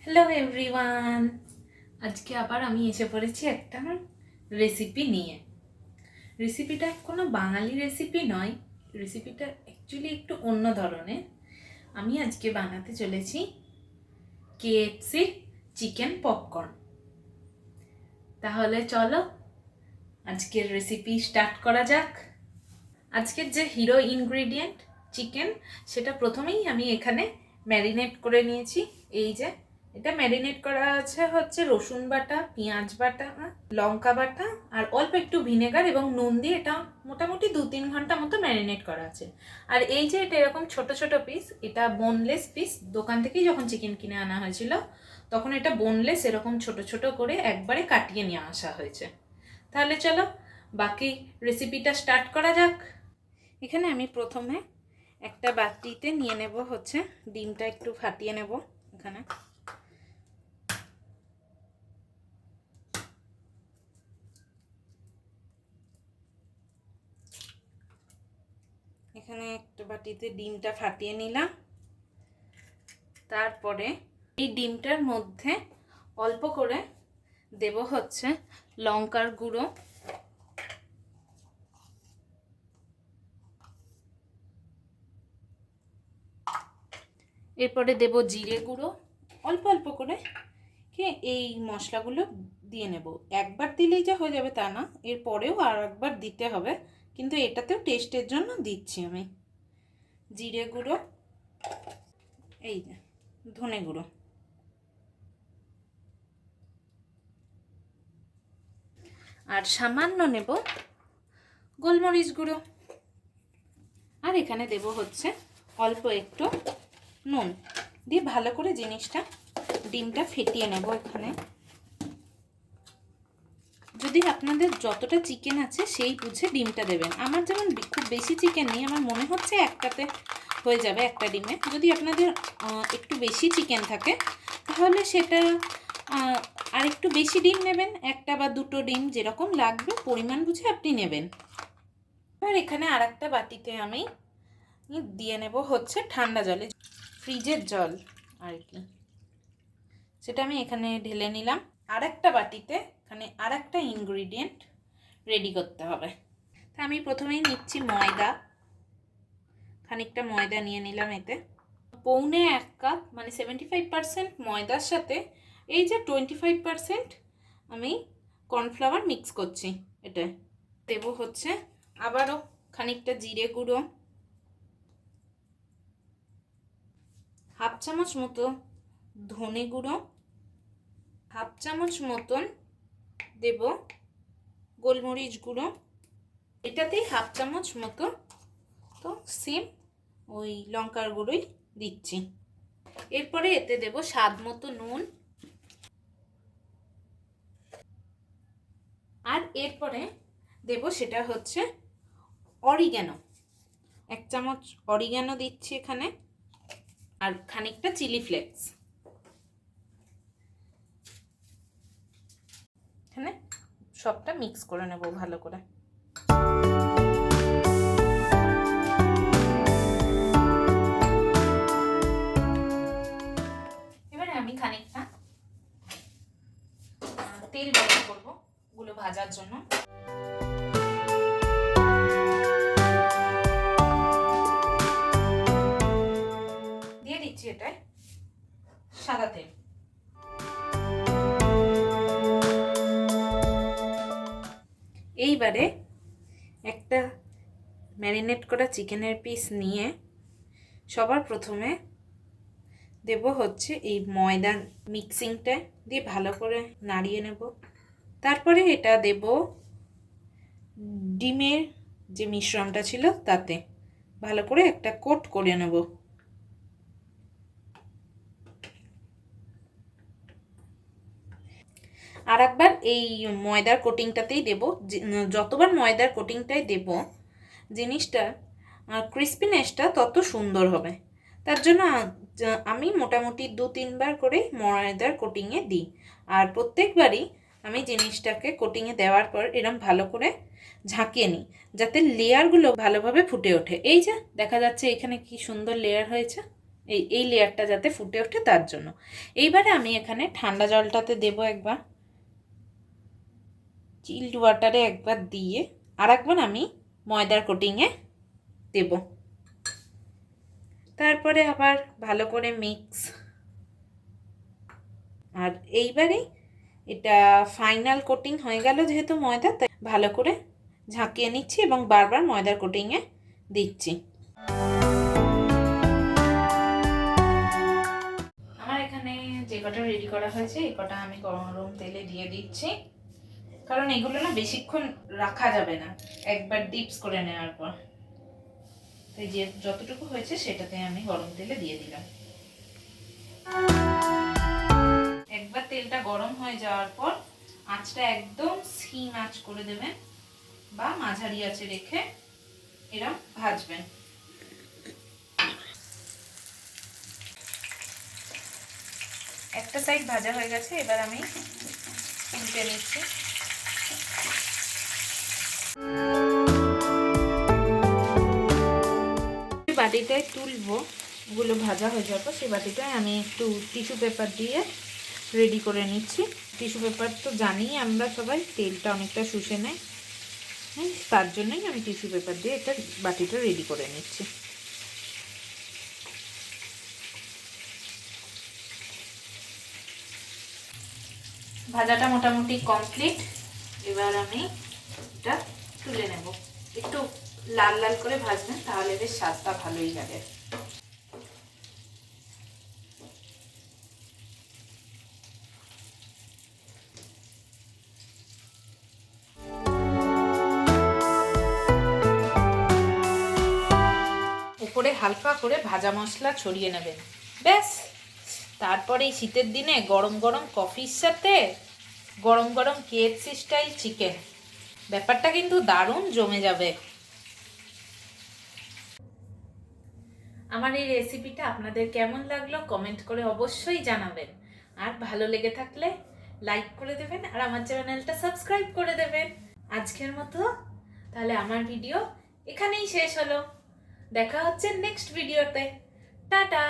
Hello everyone, আজকে আবার আমি এসে পড়েছি একটা রেসিপি নিয়ে। রেসিপিটা কোনো বাঙালি রেসিপি নয়, রেসিপিটা অ্যাকচুয়ালি একটু অন্য ধরনের। আমি আজকে বানাতে চলেছি কেএফসির চিকেন পপকর্ন। তাহলে চলো আজকের রেসিপি স্টার্ট করা যাক। আজকের যে হিরো ইনগ্রেডিয়েন্ট চিকেন, সেটা প্রথমেই আমি এখানে ম্যারিনেট করে নিয়েছি। এই যে এটা ম্যারিনেট করা হচ্ছে রসুন বাটা, পেঁয়াজ বাটা, লঙ্কা বাটা আর অল্প একটু ভিনেগার এবং নুন দিয়ে এটা মোটামুটি 2-3 ঘন্টা মতো ম্যারিনেট করা আছে। আর এই যে এটা এরকম ছোট ছোট পিস, এটা বোনলেস পিস। দোকান থেকেই যখন চিকেন কিনে আনা হয়েছিল তখন এটা বোনলেস এরকম ছোট ছোট করে একবারে কাটিয়ে নিয়ে আসা হয়েছে। তাহলে চলো বাকি রেসিপিটা স্টার্ট করা যাক। এখানে আমি প্রথমে একটা বাটিতে নিয়ে নেব হচ্ছে ডিমটা একটু ফাটিয়ে নেব। এখানে একটা বাটিতে ডিমটা ফাটিয়ে নিলাম। তারপরে এই ডিমটার মধ্যে অল্প করে দেব হচ্ছে লঙ্কার গুঁড়ো, এরপরে দেব জিরে গুঁড়ো অল্প অল্প করে। এই মশলাগুলো দিয়ে নেব। একবার দিলেই যা হয়ে যাবে তা না, এরপরেও আর একবার দিতে হবে, কিন্তু এটাতেও টেস্টের জন্য দিচ্ছি আমি। জিরে গুঁড়ো, এই যে ধনে গুঁড়ো, আর সামান্য নেব গোলমরিচ গুঁড়ো, আর এখানে দেব হচ্ছে অল্প একটু নুন দিয়ে ভালো করে জিনিসটা ডিমটা ফেটিয়ে নেব। এখানে যদি আপনাদের যতটা চিকেন আছে সেই বুঝে ডিমটা দেবেন। আমার যেমন খুব বেশি চিকেন নেই, আমার মনে হচ্ছে একটাতে হয়ে যাবে একটা ডিমে। যদি আপনাদের একটু বেশি চিকেন থাকে তাহলে সেটা আর একটু বেশি ডিম নেবেন, একটা বা দুটো ডিম যেরকম লাগবে পরিমাণ বুঝে আপনি নেবেন। এবার এখানে আর একটা বাটিতে আমি দিয়ে নেব হচ্ছে ঠান্ডা জলে, ফ্রিজের জল আর কি, সেটা আমি এখানে ঢেলে নিলাম। আর একটা বাটিতে এখানে আর একটা ইনগ্রিডিয়েন্ট রেডি করতে হবে। তা আমি প্রথমেই নিচ্ছি ময়দা, খানিকটা ময়দা নিয়ে নিলাম। এতে পৌনে 1 কাপ মানে 75% ময়দার সাথে এই যে 25% আমি কর্নফ্লাওয়ার মিক্স করছি। এটা দেব হচ্ছে আবারও খানিকটা জিরে গুঁড়ো, হাফ চামচ মতো ধনে গুঁড়ো, হাফ চামচ মতন দেব গোলমরিচ গুঁড়ো, এটাতেই হাফ চামচ মতো তো সেম ওই লঙ্কার গুঁড়োই দিচ্ছি। এরপরে এতে দেব স্বাদ মতো নুন, আর এরপরে দেব সেটা হচ্ছে অরিগ্যানো, 1 চামচ অরিগ্যানো দিচ্ছি এখানে, আর খানিকটা চিলি ফ্লেক্স। এখানে সবটা মিক্স করে নেব ভালো করে। এবারে আমি খানিকটা তেল গরম করবো ওগুলো ভাজার জন্য। দিয়ে দিচ্ছি এটায় সাদা তেল। এইবারে একটা ম্যারিনেট করা চিকেনের পিস নিয়ে সবার প্রথমে দেব হচ্ছে এই ময়দার মিক্সিংটা দিয়ে ভালো করে নাড়িয়ে নেব। তারপরে এটা দেব ডিমের যে মিশ্রণটা ছিল তাতে ভালো করে একটা কোট করে নেব। আর একবার এই ময়দার কোটিংটাতেই দেব। যতবার ময়দার কোটিংটাই দেব জিনিসটা ক্রিস্পিনেসটা তত সুন্দর হবে। তার জন্য আমি মোটামুটি 2-3 বার করে ময়দার কোটিংয়ে দিই। আর প্রত্যেকবারই আমি জিনিসটাকে কোটিংয়ে দেওয়ার পর এরকম ভালো করে ঝাঁকিয়ে নিই যাতে লেয়ারগুলো ভালোভাবে ফুটে ওঠে। এই যে দেখা যাচ্ছে এখানে কি সুন্দর লেয়ার হয়েছে। এই লেয়ারটা যাতে ফুটে ওঠে তার জন্য। এইবারে আমি এখানে ঠান্ডা জলটাতে দেব একবার, চিল্ড ওয়াটারে একবার দিয়ে আর একবার আমি ময়দার কোটিংয়ে দেব। তারপরে আবার ভালো করে মিক্স। আর এইবারে এটা ফাইনাল কোটিং হয়ে গেল যেহেতু ময়দা, তাই ভালো করে ঝাঁকিয়ে নিচ্ছি এবং বারবার ময়দার কোটিংয়ে দিচ্ছি। আমার এখানে যে কটা রেডি করা হয়েছে এই কটা আমি গরম তেলে দিয়ে দিচ্ছি, কারণ এগুলো না বেশিক্ষণ রাখা যাবে না একবার ডিপস করে নেওয়ার পর। তাই যে যতটুকু হয়েছে সেটাতে আমি গরম তেলে দিয়ে দিলাম। একবার তেলটা গরম হয়ে যাওয়ার পর আঁচটা একদম সিম আঁচ করে দেবেন বা মাঝারি আঁচে রেখে এরকম ভাজবেন। একটা সাইড ভাজা হয়ে গেছে, এবার আমি উল্টে নিচ্ছি। বাটিটায় তুলবো, ওগুলো ভাজা হয়ে যাওয়ার পর সেই বাটিটায় আমি একটু টিস্যু পেপার দিয়ে রেডি করে নিচ্ছি। টিস্যু পেপার তো জানি আমরা সবাই তেলটা অনেকটা শুষে নেয়, হ্যাঁ, তার জন্যই আমি টিস্যু পেপার দিয়ে একটা বাটিটা রেডি করে নিচ্ছি। ভাজাটা মোটামুটি কমপ্লিট। এবার আমি এটা তুলে নেব। একটু লাল লাল করে ভাজবেন, তাহলে বেশ স্বাদটা ভালোই লাগে। উপরে হালকা করে ভাজা মশলা ছড়িয়ে নেবেন, ব্যাস। তারপরে এই শীতের দিনে গরম গরম কফির সাথে গরম গরম KFC স্টাইল চিকেন, ব্যাপারটা কিন্তু দারুণ জমে যাবে। আমার এই রেসিপিটা আপনাদের কেমন লাগলো কমেন্ট করে অবশ্যই জানাবেন। আর ভালো লেগে থাকলে লাইক করে দেবেন আর আমার চ্যানেলটা সাবস্ক্রাইব করে দেবেন। আজকের মতো তাহলে আমার ভিডিও এখানেই শেষ হলো। দেখা হচ্ছে নেক্সট ভিডিওতে। টাটা।